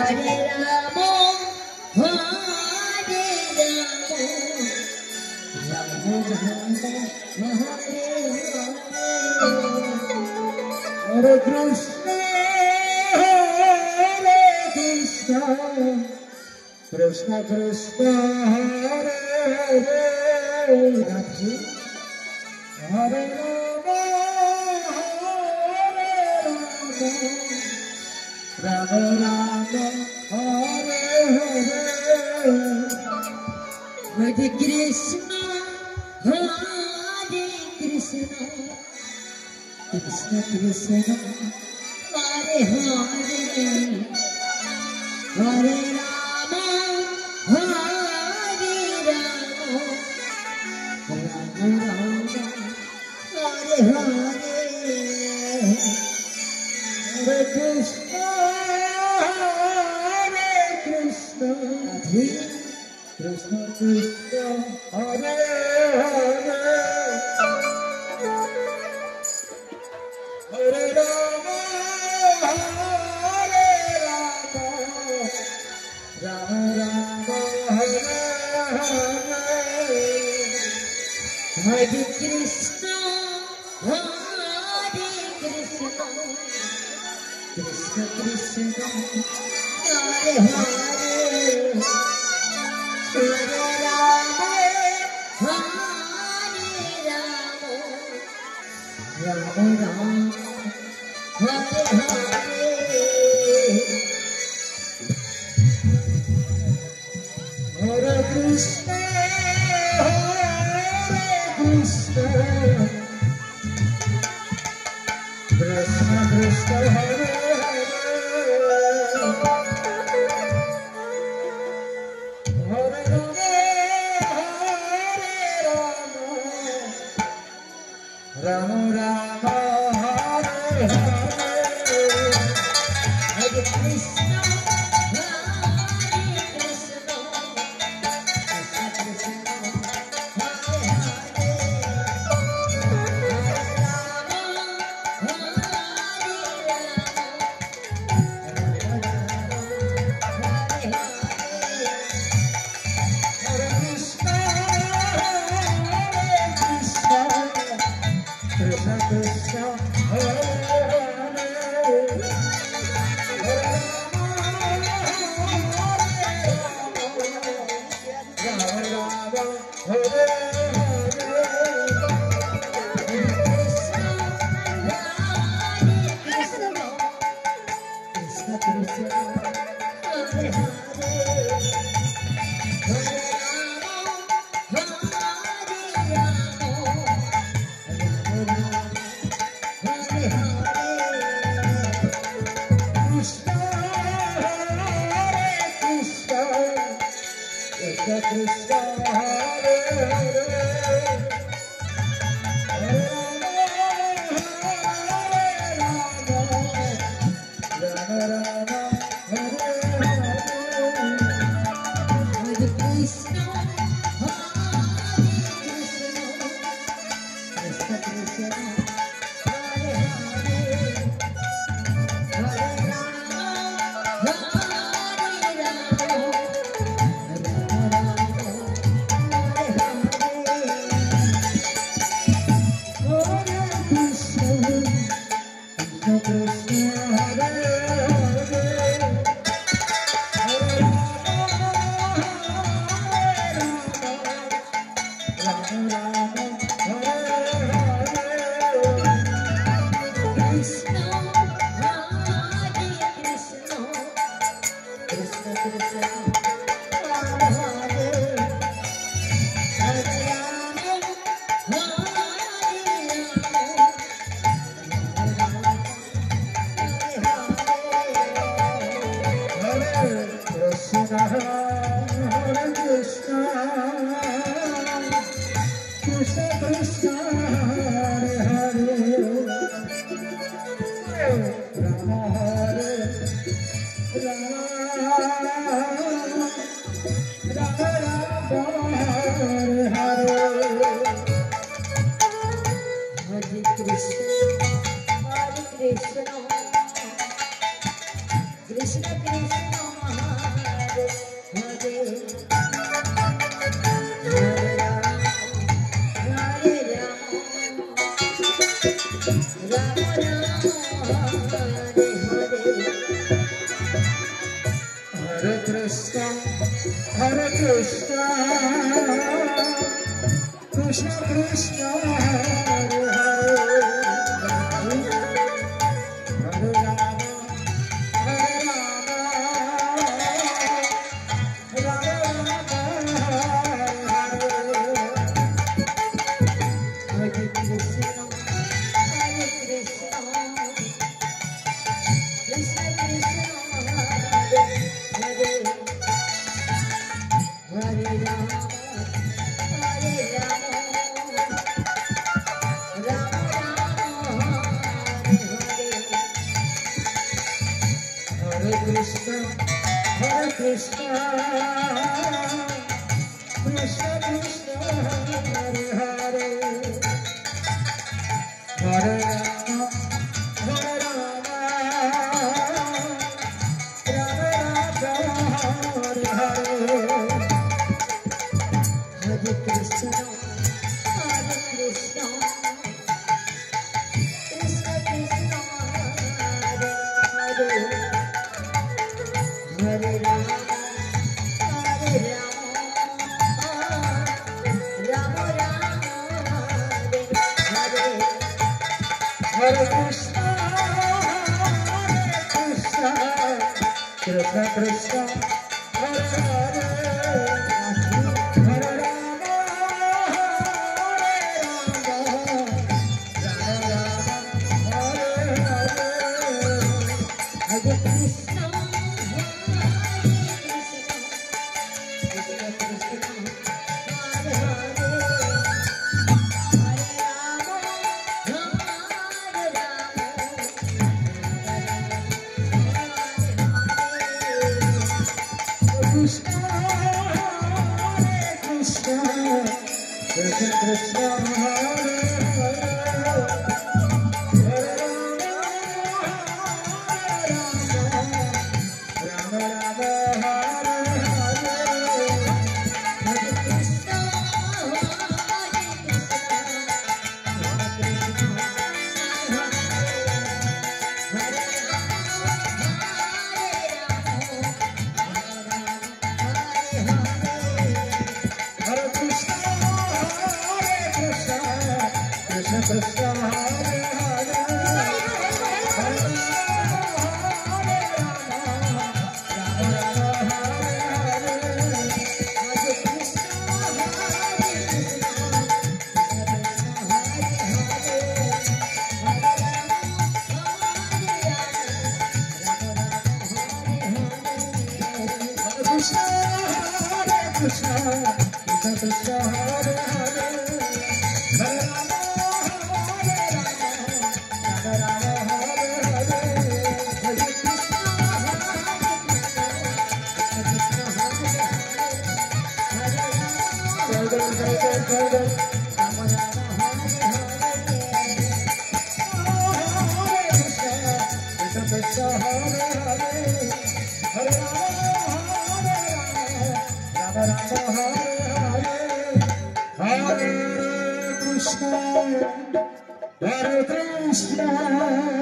Hare Ramo, Hare Ramo, Ramo Ramo, Hare Krishna, Krishna Krishna, Hare Hare, Hare Rama, Rama Rama, Hare Hare, Hare Krishna, Krishna Krishna, Hare Hare, Hare Rama, Rama Rama, Hare Hare, Hare Krishna, Krishna Krishna, Hare Hare, Hare Rama, Rama Rama, Hare Hare, Hare Krishna, Krishna Krishna, Hare Hare, Hare Rama, Rama Rama, Hare Hare, Hare Krishna, Krishna Krishna, Hare Hare, Hare Rama, Rama Rama, Hare Hare, Hare Krishna, Krishna Krishna Krishna, Hare Krishna, Krishna Krishna, Hare Hare, Hare Rama, Hare Rama, Rama Rama, Hare Hare, Hare Krishna, Hare Krishna, Krishna Krishna, Hare Hare, Hare Rama, Hare Rama, Rama Rama, Hare Hare, Hare Krishna, Hare Krishna, Krishna Krishna, Hare Hare, Hare Rama, Hare Rama, Rama Rama, Hare Hare, Hare Krishna, Hare Krishna, Krishna Krishna, Hare Hare, Hare Rama, Hare Rama, Rama Rama, Hare Hare, Hare Krishna, Krishna Krishna, Hare Hare, Hare Rama, Hare Rama, Rama Rama, Hare Hare, Hare Krishna, Krishna Krishna, Hare Hare, Krishna, Hare Krishna, Krishna Krishna, Hare Hare, Hare Rama, Rama Rama, Hare Hare, Hare Krishna, Hare Krishna, Hare Krishna, Krishna, Hare Hare, Hare Rama, Hare Krishna, Hare Krishna, Krishna, Krishna, Hare Hare, Hare Rama, Hare Rama, Hare Hare, Hare Krishna, Krishna Krishna, Hare Hare, Hare Rama, Krishna Krishna, Hare Hare, Hare Rama, Rama Rama, Hare Hare, Hare Krishna, Hare Krishna.